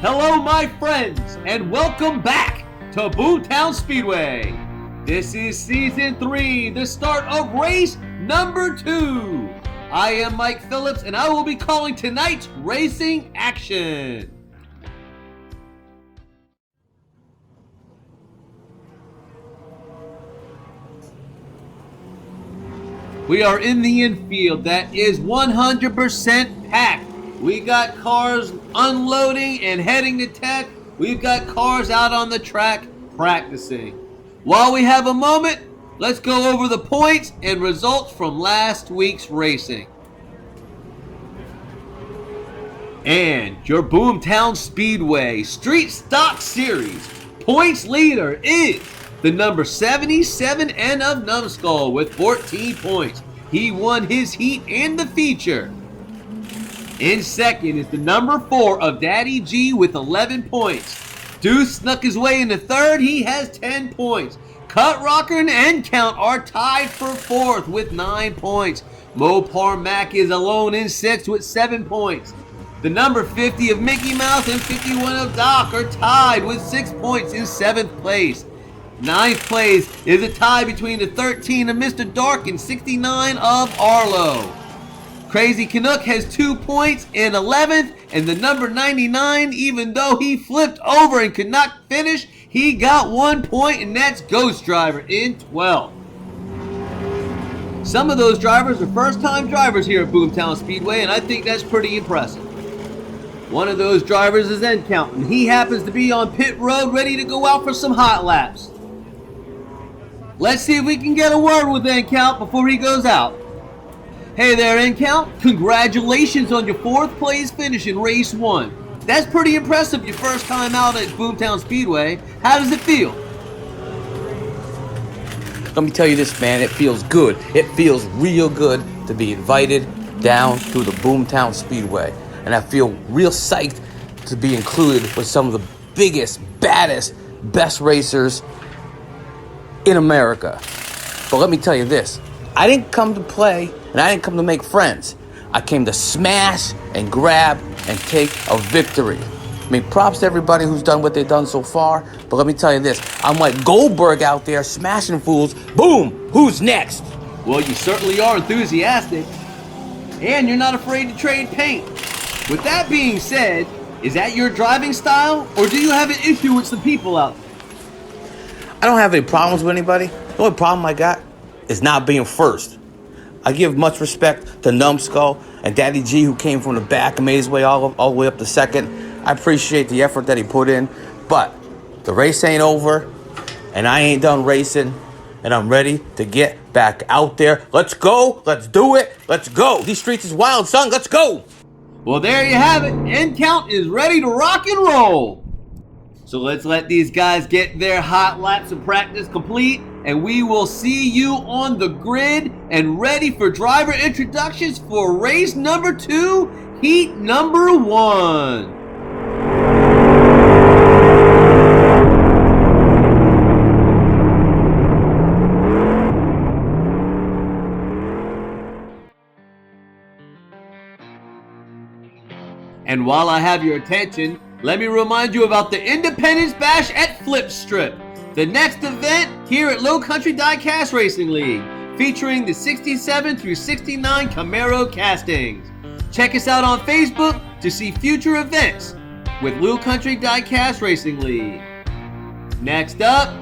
Hello, my friends, and welcome back to Boomtown Speedway. This is Season 3, the start of race number 2. I am Mike Phillips, and I will be calling tonight's racing action. We are in the infield that is 100% packed. We got cars unloading and heading to tech. We've got cars out on the track practicing. While we have a moment, let's go over the points and results from last week's racing. And your Boomtown Speedway Street Stock Series points leader is the number 77 N of Numbskull with 14 points. He won his heat and the feature. In second is the number 4 of Daddy G with 11 points. Deuce snuck his way into third. He has 10 points. Cut Rocker and End Count are tied for fourth with 9 points. Mopar Mac is alone in sixth with 7 points. The number 50 of Mickey Mouse and 51 of Doc are tied with 6 points in 7th place. 9th place is a tie between the 13 of Mr. Dark and 69 of Arlo. Crazy Canuck has 2 points in 11th, and the number 99, even though he flipped over and could not finish, he got 1 point, and that's Ghost Driver in 12th. Some of those drivers are first-time drivers here at Boomtown Speedway, and I think that's pretty impressive. One of those drivers is End Count, and he happens to be on pit road ready to go out for some hot laps. Let's see if we can get a word with End Count before he goes out. Hey there, End Count. Congratulations on your 4th place finish in race 1. That's pretty impressive your first time out at Boomtown Speedway. How does it feel? Let me tell you this, man, it feels good. It feels real good to be invited down to the Boomtown Speedway. And I feel real psyched to be included with some of the biggest, baddest, best racers in America. But let me tell you this, I didn't come to play and I didn't come to make friends. I came to smash and grab and take a victory. I mean, props to everybody who's done what they've done so far, but let me tell you this, I'm like Goldberg out there smashing fools. Boom! Who's next? Well, you certainly are enthusiastic, and you're not afraid to trade paint. With that being said, is that your driving style, or do you have an issue with some people out there? I don't have any problems with anybody. The only problem I got is not being first. I give much respect to Numbskull and Daddy G, who came from the back and made his way all the way up to second. I appreciate the effort that he put in, but the race ain't over, and I ain't done racing, and I'm ready to get back out there. Let's go. Let's do it. Let's go. These streets is wild, son. Let's go. Well, there you have it. End Count is ready to rock and roll. So let's let these guys get their hot laps of practice complete, and we will see you on the grid and ready for driver introductions for race number 2, heat number 1. And while I have your attention, let me remind you about the Independence Bash at Flip Strip, the next event here at Low Country Diecast Racing League, featuring the 67 through 69 Camaro castings. Check us out on Facebook to see future events with Low Country Diecast Racing League. Next up,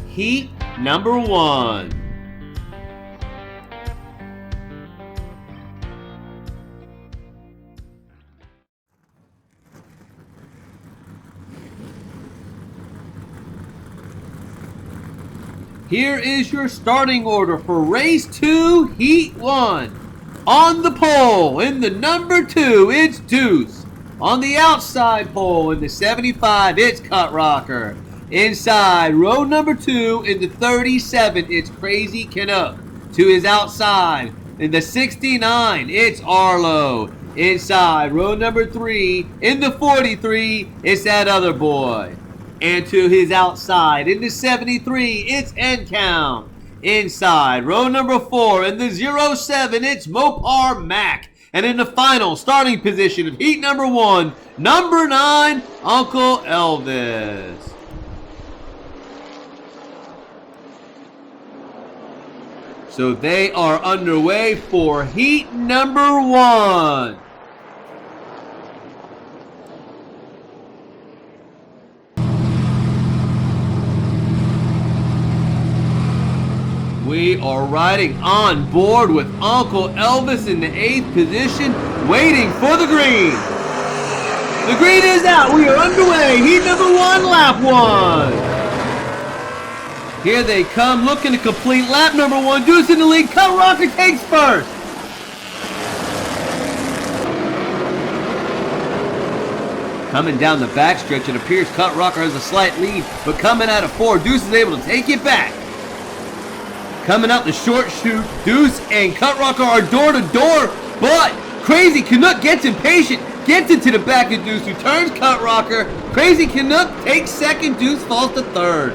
heat number 1. Here is your starting order for race 2, heat 1. On the pole, in the number 2, it's Deuce. On the outside pole, in the 75, it's Cut Rocker. Inside, row number 2, in the 37, it's Crazy Canuck. To his outside, in the 69, it's Arlo. Inside, row number 3, in the 43, it's that other boy. And to his outside, in the 73, it's End Count. Inside, row number 4, in the 07, it's Mopar Mac. And in the final starting position of heat number 1, number 9, Uncle Elvis. So they are underway for heat number 1. We are riding on board with Uncle Elvis in the 8th position, waiting for the green. The green is out. We are underway. Heat number 1, lap 1. Here they come, looking to complete lap number 1. Deuce in the lead. Cut Rocker takes first. Coming down the backstretch, it appears Cut Rocker has a slight lead, but coming out of 4, Deuce is able to take it back. Coming out the short chute, Deuce and Cut Rocker are door to door, but Crazy Canuck gets impatient, gets into the back of Deuce, who turns Cut Rocker. Crazy Canuck takes second, Deuce falls to third.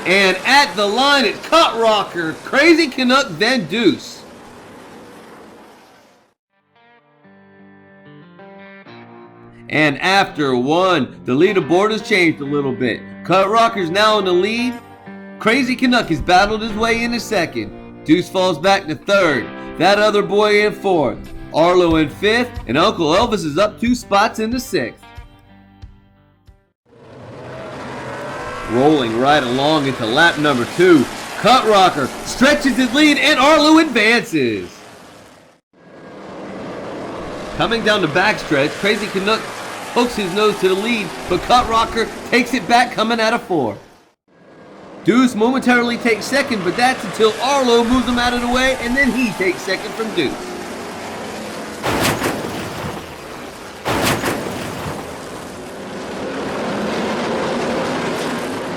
And at the line, it's Cut Rocker, Crazy Canuck, then Deuce. And after 1, the leaderboard has changed a little bit. Cut Rocker's now in the lead. Crazy Canuck has battled his way into second. Deuce falls back to third. That other boy in fourth. Arlo in fifth. And Uncle Elvis is up 2 spots into sixth. Rolling right along into lap number 2. Cut Rocker stretches his lead and Arlo advances. Coming down the backstretch, Crazy Canuck hooks his nose to the lead, but Cut Rocker takes it back coming out of 4. Deuce momentarily takes second, but that's until Arlo moves him out of the way, and then he takes second from Deuce.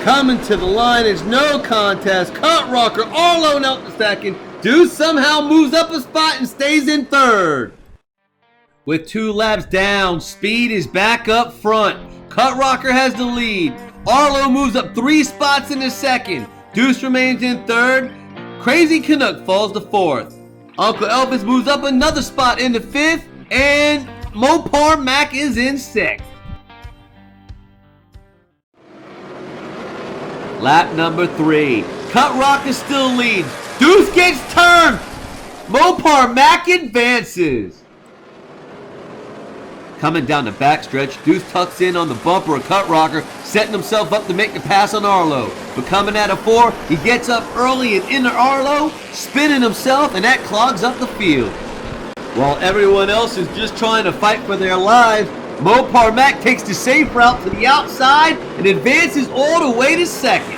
Coming to the line is no contest. Cut Rocker, Arlo out to second. Deuce somehow moves up a spot and stays in third. With 2 laps down, Speed is back up front. Cut Rocker has the lead. Arlo moves up 3 spots into second. Deuce remains in third. Crazy Canuck falls to 4th. Uncle Elvis moves up another spot into 5th. And Mopar Mac is in 6th. Lap number 3. Cut Rocker still leads. Deuce gets turned. Mopar Mac advances. Coming down the backstretch, Deuce tucks in on the bumper of Cut Rocker, setting himself up to make the pass on Arlo. But coming out of 4, he gets up early and into Arlo, spinning himself, and that clogs up the field. While everyone else is just trying to fight for their lives, Mopar Mac takes the safe route to the outside and advances all the way to second.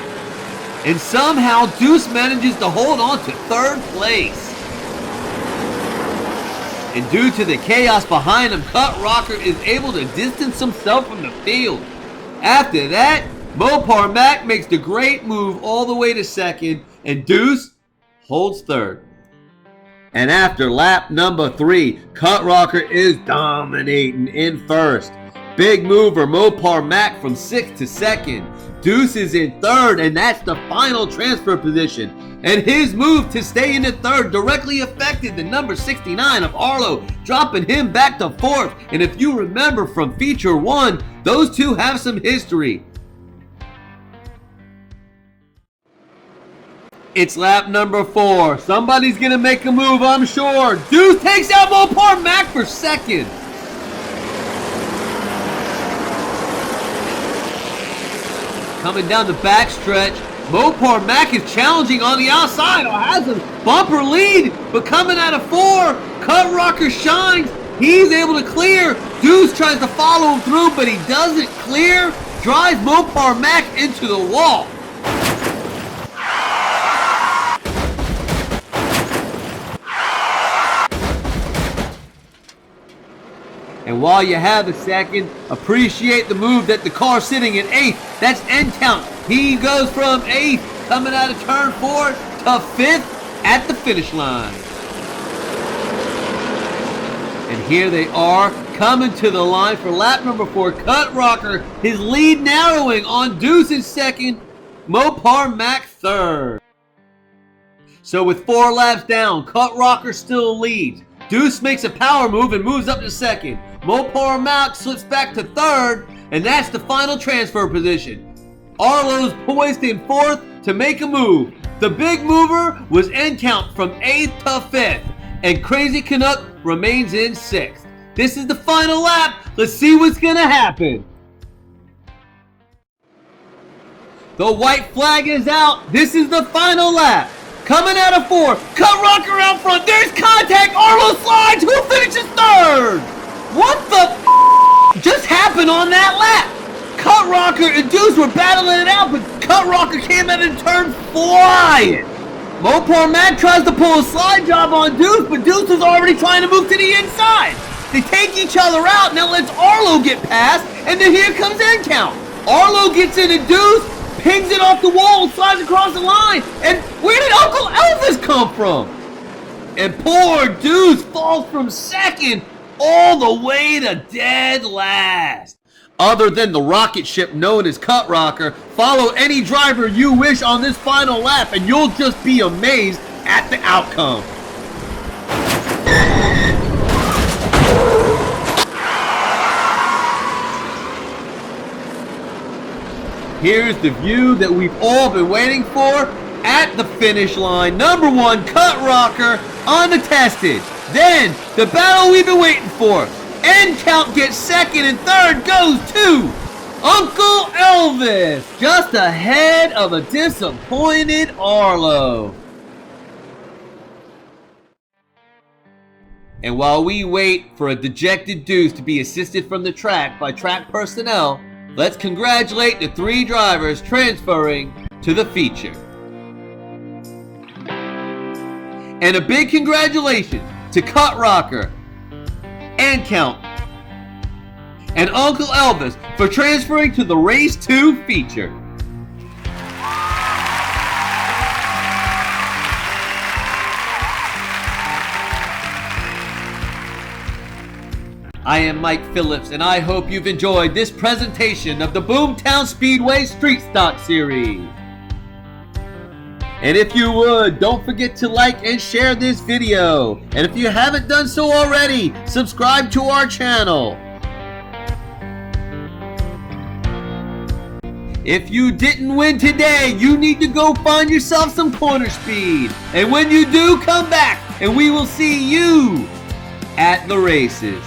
And somehow Deuce manages to hold on to 3rd place. And due to the chaos behind him, Cut Rocker is able to distance himself from the field. After that, Mopar Mac makes the great move all the way to second, and Deuce holds 3rd. And after lap number 3, Cut Rocker is dominating in 1st. Big mover Mopar Mac from 6th to 2nd. Deuce is in 3rd, and that's the final transfer position. And his move to stay in the 3rd directly affected the number 69 of Arlo, dropping him back to 4th. And if you remember from feature 1, those two have some history. It's lap number 4. Somebody's gonna make a move, I'm sure. Deuce takes out Mopar Mac for 2nd. Coming down the backstretch, Mopar Mac is challenging on the outside, or has a bumper lead, but coming out of 4, Cut Rocker shines. He's able to clear. Deuce tries to follow him through, but he doesn't clear. Drives Mopar Mac into the wall. And while you have a second, appreciate the move that the car sitting in 8th. That's end count. He goes from 8th, coming out of turn 4 to 5th at the finish line. And here they are, coming to the line for lap number 4. Cut Rocker, his lead narrowing on Deuce in 2nd, Mopar Mac 3rd. So with 4 laps down, Cut Rocker still leads. Deuce makes a power move and moves up to second. Mopar Mac slips back to third, and that's the final transfer position. Arlo's poised in fourth to make a move. The big mover was N-Count from 8th to 5th, and Crazy Canuck remains in 6th. This is the final lap. Let's see what's gonna happen. The white flag is out. This is the final lap. Coming out of 4, Cut Rocker out front. There's contact. Arlo slides. Who finishes 3rd? What the just happened on that lap? Cut Rocker and Deuce were battling it out, but Cut Rocker came out and turned flying. Mopar Mac tries to pull a slide job on Deuce, but Deuce is already trying to move to the inside. They take each other out, now lets Arlo get past, and then here comes N-Count. Arlo gets into Deuce, pings it off the wall, slides across the line, and where did Uncle Elvis come from? And poor Deuce falls from 2nd all the way to dead last. Other than the rocket ship known as Cut Rocker, follow any driver you wish on this final lap and you'll just be amazed at the outcome. Here's the view that we've all been waiting for at the finish line. Number 1, Cut Rocker, unattested. Then, the battle we've been waiting for. N-Count gets 2nd and 3rd goes to Uncle Elvis, just ahead of a disappointed Arlo. And while we wait for a dejected Deuce to be assisted from the track by track personnel, let's congratulate the 3 drivers transferring to the feature. And a big congratulations to Cut Rocker, N-Count, and Uncle Elvis for transferring to the Race 2 feature. I am Mike Phillips, and I hope you've enjoyed this presentation of the Boomtown Speedway Street Stock Series. And if you would, don't forget to like and share this video. And if you haven't done so already, subscribe to our channel. If you didn't win today, you need to go find yourself some corner speed. And when you do, come back and we will see you at the races.